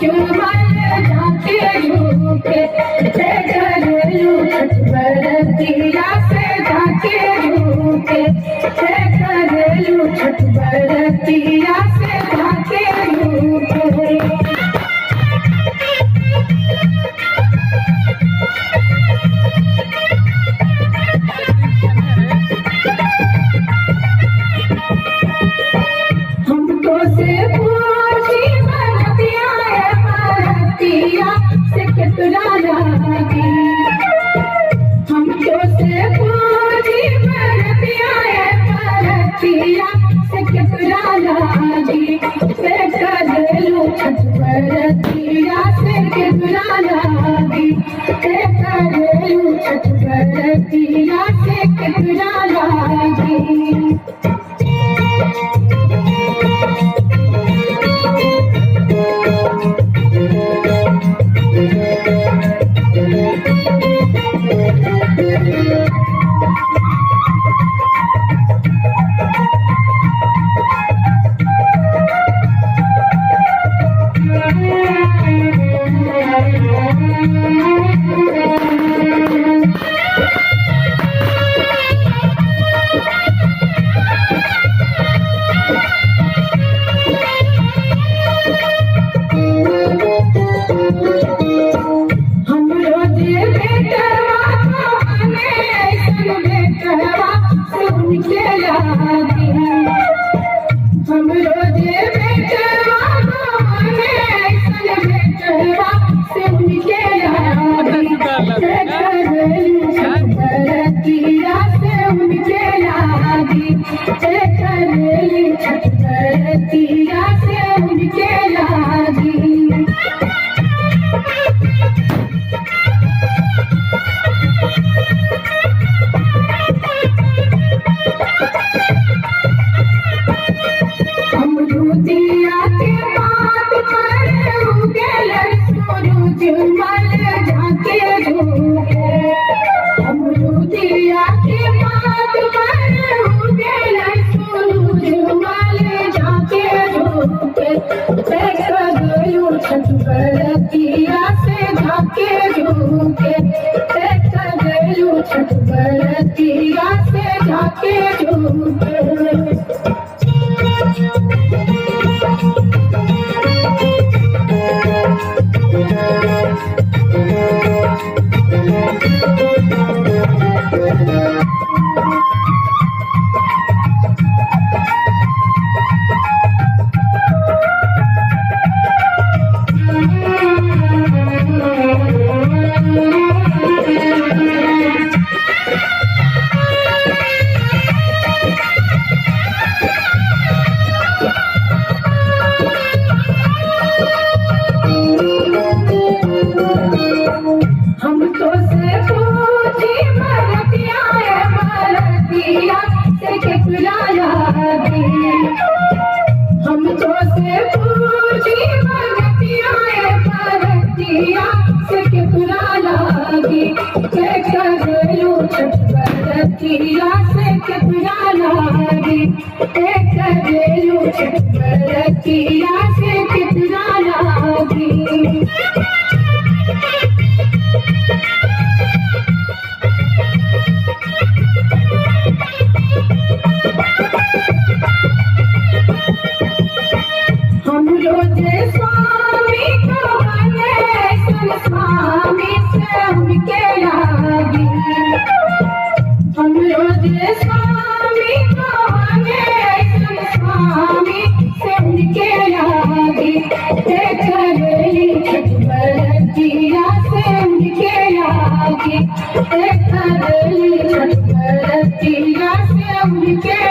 जुमल जाके झूके घरेलू छठ बरतिया से जाके झूके घरेलू छठ बरतिया से जाके झूके। हमको से पूछी बरतिया बरतिया से कितना लागी, हमको से पूछी बरतिया बरतिया से कितना लागी घरेलू छठ बरतिया से कितना लागी घरेलू छठ बरतिया से कितना लागी। छठ बरतिया से जाके झूके। हमको से पूछी बरतिया बरतिया से कितना लागी, हमको से पूछी बरतिया बरतिया से कितना लागी घरेलू छठ बरतिया से कितना लागी घरेलू छठ बरतिया से कितना लागी। हम रोजे स्वामी को बने स्वामी से उनके लागी, हम रोजे स्वामी को बने स्वामी से उनके लागी घरेलू छठ बरतिया से उनके लागी घरेलू छठ बरतिया से उनके